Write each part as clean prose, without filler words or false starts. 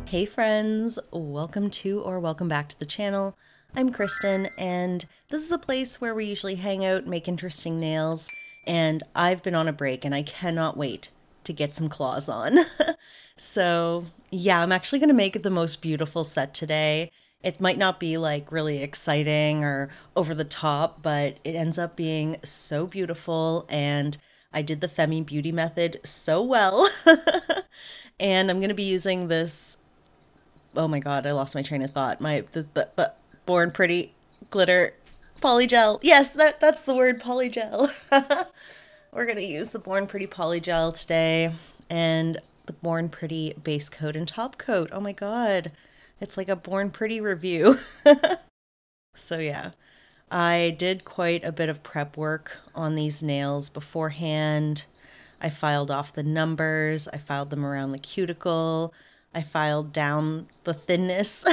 Hey friends, welcome to or welcome back to the channel. I'm Kristen and this is a place where we usually hang out, make interesting nails, and I've been on a break and I cannot wait to get some claws on. So yeah, I'm actually going to make the most beautiful set today. It might not be like really exciting or over the top, but it ends up being so beautiful and I did the Femi Beauty method so well. And I'm going to be using this, oh my god, I lost my train of thought. But Born Pretty glitter polygel. Yes, that's the word, polygel. We're gonna use the Born Pretty polygel today and the Born Pretty base coat and top coat. Oh my god, it's like a Born Pretty review. So yeah, I did quite a bit of prep work on these nails beforehand. I filed off the numbers, I filed them around the cuticle, I filed down the thinness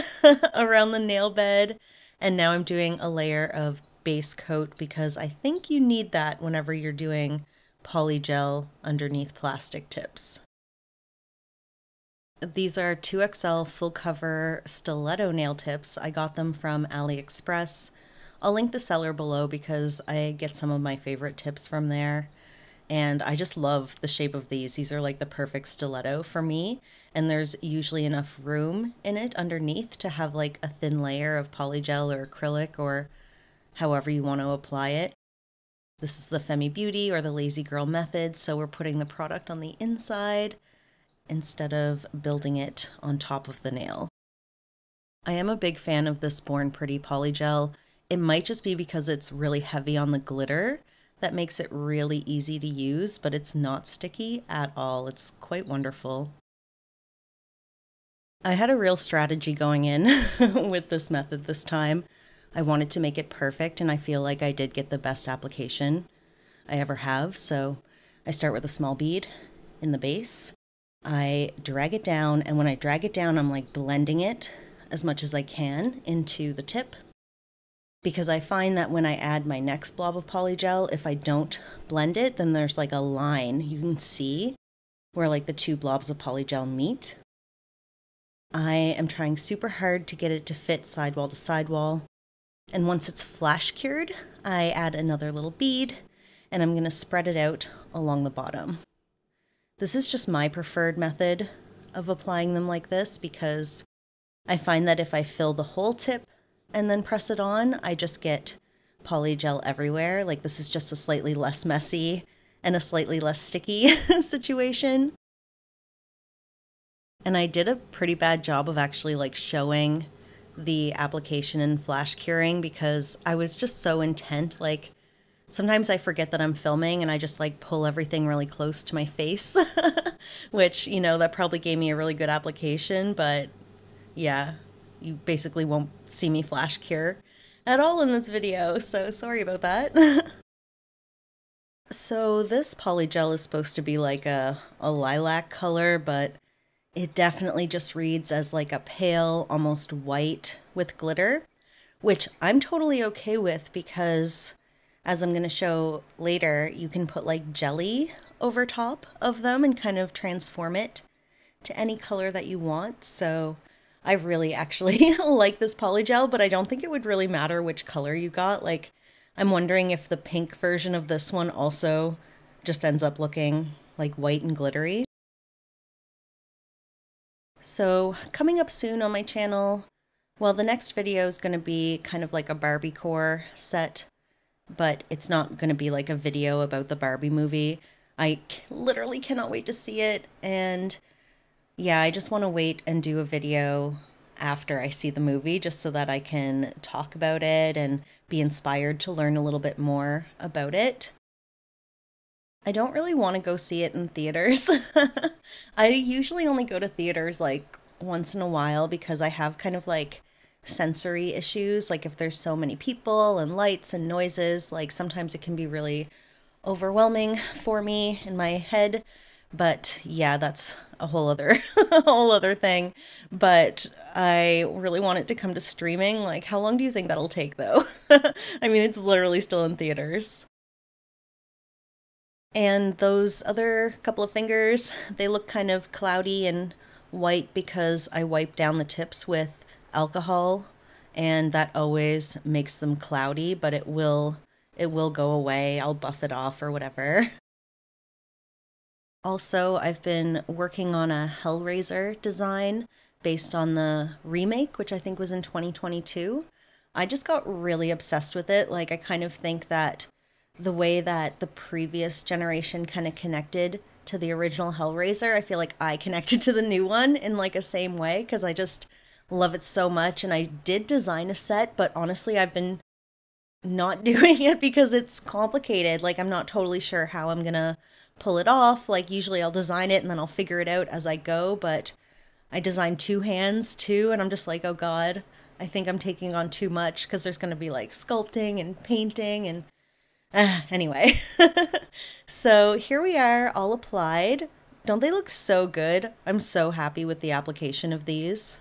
around the nail bed, and now I'm doing a layer of base coat because I think you need that whenever you're doing polygel underneath plastic tips. These are 2XL full cover stiletto nail tips. I got them from Aliexpress. I'll link the seller below because I get some of my favorite tips from there. And I just love the shape of these. These are like the perfect stiletto for me. And there's usually enough room in it underneath to have like a thin layer of polygel or acrylic or however you want to apply it. This is the Femi Beauty or the Lazy Girl method. So we're putting the product on the inside instead of building it on top of the nail. I am a big fan of this Born Pretty polygel. It might just be because it's really heavy on the glitter that makes it really easy to use, but it's not sticky at all. It's quite wonderful. I had a real strategy going in with this method this time. I wanted to make it perfect, and I feel like I did get the best application I ever have. So I start with a small bead in the base. I drag it down, and when I drag it down, I'm like blending it as much as I can into the tip. Because I find that when I add my next blob of polygel, if I don't blend it, then there's like a line you can see where like the two blobs of polygel meet. I am trying super hard to get it to fit sidewall to sidewall. And once it's flash cured, I add another little bead and I'm going to spread it out along the bottom. This is just my preferred method of applying them like this because I find that if I fill the whole tip and then press it on, I just get polygel everywhere. Like this is just a slightly less messy and a slightly less sticky situation. And I did a pretty bad job of actually like showing the application and flash curing because I was just so intent. Like sometimes I forget that I'm filming and I just like pull everything really close to my face, which, you know, that probably gave me a really good application, but yeah. You basically won't see me flash cure at all in this video, so sorry about that. So this polygel is supposed to be like a lilac color, but it definitely just reads as like a pale, almost white with glitter, which I'm totally okay with because, as I'm going to show later, you can put like jelly over top of them and kind of transform it to any color that you want. So I really actually like this polygel, but I don't think it would really matter which color you got. Like, I'm wondering if the pink version of this one also just ends up looking like white and glittery. So coming up soon on my channel, well, the next video is going to be kind of like a Barbiecore set, but it's not going to be like a video about the Barbie movie. I literally cannot wait to see it, and yeah, I just want to wait and do a video after I see the movie just so that I can talk about it and be inspired to learn a little bit more about it. I don't really want to go see it in theaters. I usually only go to theaters like once in a while because I have kind of like sensory issues. Like if there's so many people and lights and noises, like sometimes it can be really overwhelming for me in my head. But yeah, that's a whole other a whole other thing. But I really want it to come to streaming. Like, how long do you think that'll take though? I mean, it's literally still in theaters. And those other couple of fingers, they look kind of cloudy and white because I wipe down the tips with alcohol, and that always makes them cloudy, but it will go away. I'll buff it off or whatever. Also, I've been working on a Hellraiser design based on the remake, which I think was in 2022. I just got really obsessed with it. Like, I kind of think that the way that the previous generation kind of connected to the original Hellraiser, I feel like I connected to the new one in like a same way because I just love it so much. And I did design a set, but honestly, I've been not doing it because it's complicated. Like, I'm not totally sure how I'm gonna pull it off. Like, usually I'll design it and then I'll figure it out as I go, but I designed two hands too, and I'm just like, oh God, I think I'm taking on too much because there's gonna be like sculpting and painting and anyway. So here we are, all applied. Don't they look so good? I'm so happy with the application of these.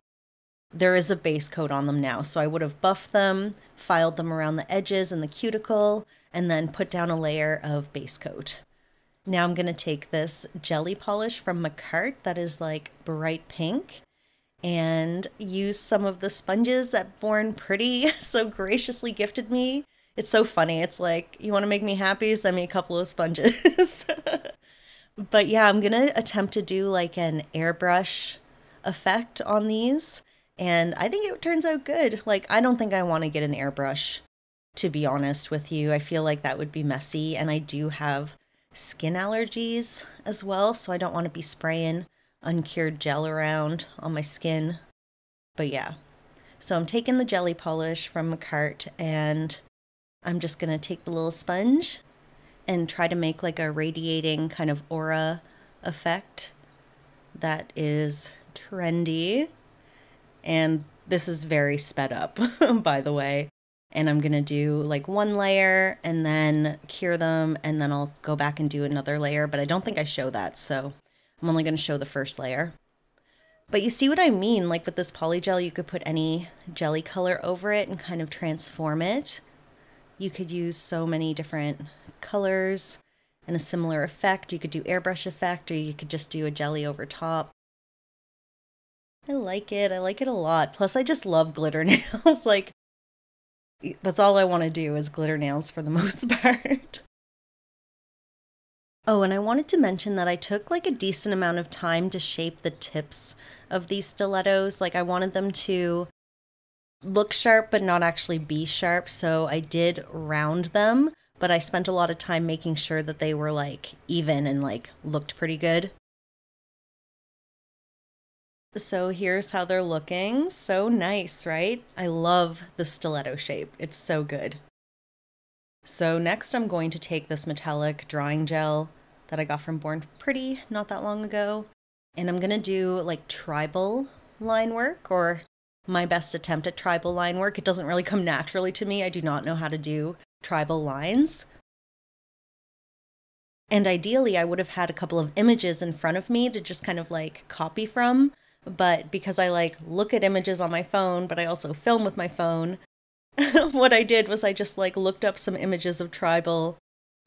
There is a base coat on them now, so I would have buffed them, filed them around the edges and the cuticle, and then put down a layer of base coat. Now I'm going to take this jelly polish from Macart that is like bright pink and use some of the sponges that Born Pretty so graciously gifted me. It's so funny. It's like, you want to make me happy? Send me a couple of sponges. But yeah, I'm going to attempt to do like an airbrush effect on these. And I think it turns out good. Like, I don't think I want to get an airbrush, to be honest with you. I feel like that would be messy. And I do have skin allergies as well, so I don't want to be spraying uncured gel around on my skin. But yeah, so I'm taking the jelly polish from Macart and I'm just gonna take the little sponge and try to make like a radiating kind of aura effect that is trendy. And this is very sped up, by the way. And I'm gonna do like one layer and then cure them, and then I'll go back and do another layer, but I don't think I show that, so I'm only gonna show the first layer. But you see what I mean, like with this polygel, you could put any jelly color over it and kind of transform it. You could use so many different colors and a similar effect. You could do airbrush effect, or you could just do a jelly over top. I like it a lot. Plus I just love glitter nails. Like, that's all I want to do is glitter nails for the most part. Oh, and I wanted to mention that I took like a decent amount of time to shape the tips of these stilettos. Like, I wanted them to look sharp but not actually be sharp, so I did round them, but I spent a lot of time making sure that they were like even and like looked pretty good. So here's how they're looking. So nice, right? I love the stiletto shape. It's so good. So next I'm going to take this metallic drawing gel that I got from Born Pretty not that long ago, and I'm gonna do like tribal line work, or my best attempt at tribal line work. It doesn't really come naturally to me. I do not know how to do tribal lines. And ideally I would have had a couple of images in front of me to just kind of like copy from, but because I like look at images on my phone, but I also film with my phone, what I did was I just like looked up some images of tribal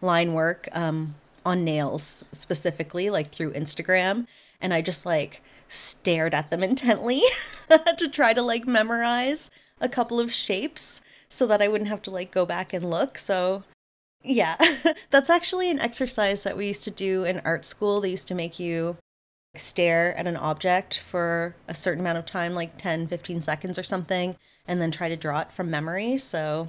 line work on nails specifically, like through Instagram, and I just like stared at them intently to try to like memorize a couple of shapes so that I wouldn't have to like go back and look. So yeah, that's actually an exercise that we used to do in art school. They used to make you stare at an object for a certain amount of time, like 10-15 seconds or something, and then try to draw it from memory. So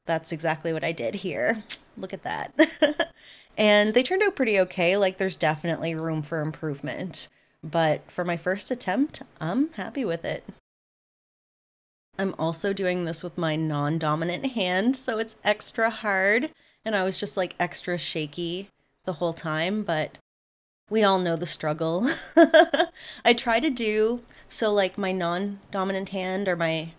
that's exactly what I did here. Look at that. And they turned out pretty okay. Like, there's definitely room for improvement, but for my first attempt, I'm happy with it. I'm also doing this with my non-dominant hand, so it's extra hard, and I was just like extra shaky the whole time, but we all know the struggle. I try to do, so like my non-dominant hand, or my,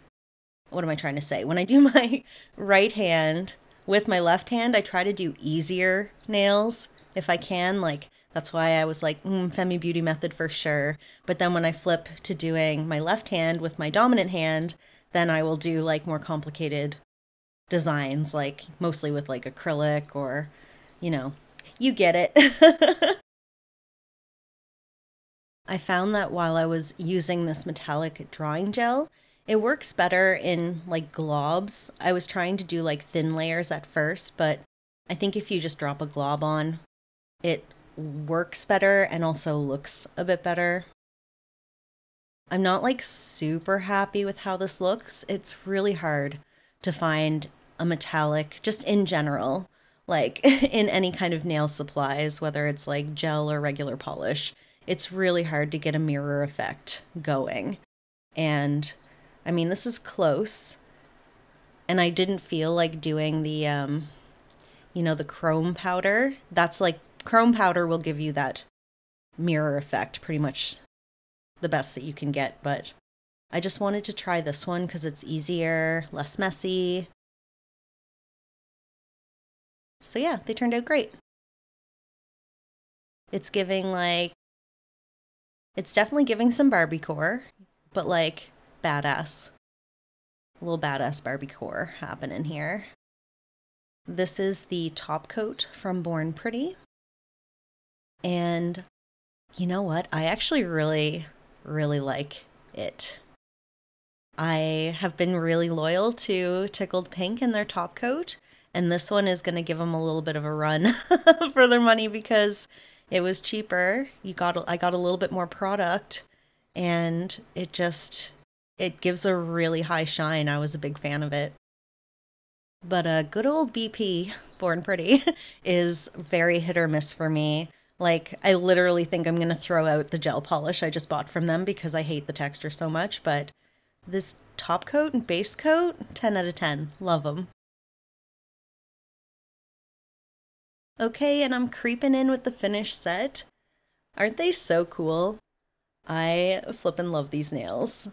what am I trying to say? When I do my right hand with my left hand, I try to do easier nails if I can. Like, that's why I was like, Femi Beauty method for sure. But then when I flip to doing my left hand with my dominant hand, then I will do like more complicated designs, like mostly with like acrylic, or, you know, you get it. I found that while I was using this metallic drawing gel, it works better in like globs. I was trying to do like thin layers at first, but I think if you just drop a glob on, it works better and also looks a bit better. I'm not like super happy with how this looks. It's really hard to find a metallic, just in general, like in any kind of nail supplies, whether it's like gel or regular polish. It's really hard to get a mirror effect going. And I mean, this is close, and I didn't feel like doing the chrome powder. That's like chrome powder will give you that mirror effect, pretty much the best that you can get, but I just wanted to try this one because it's easier, less messy. So yeah, they turned out great. It's definitely giving some Barbiecore, but like badass. A little badass Barbiecore happening here. This is the top coat from Born Pretty. And you know what? I actually really, really like it. I have been really loyal to Tickled Pink and their top coat, and this one is going to give them a little bit of a run for their money because it was cheaper. I got a little bit more product, and it gives a really high shine. I was a big fan of it. But good old BP, Born Pretty, is very hit or miss for me. Like, I literally think I'm going to throw out the gel polish I just bought from them because I hate the texture so much, but this top coat and base coat, 10 out of 10. Love them. Okay, and I'm creeping in with the finished set. Aren't they so cool? I flippin' love these nails.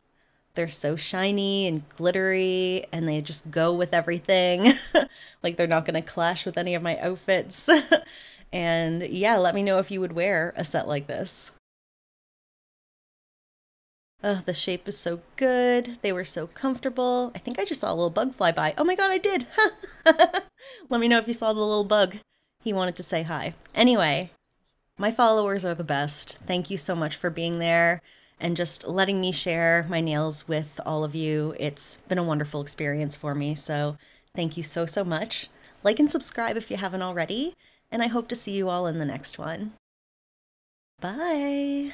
They're so shiny and glittery, and they just go with everything. Like, they're not going to clash with any of my outfits. And yeah, let me know if you would wear a set like this. Oh, the shape is so good. They were so comfortable. I think I just saw a little bug fly by. Oh my god, I did! Let me know if you saw the little bug. He wanted to say hi. Anyway, my followers are the best. Thank you so much for being there and just letting me share my nails with all of you. It's been a wonderful experience for me, so thank you so, so much. Like and subscribe if you haven't already, and I hope to see you all in the next one. Bye!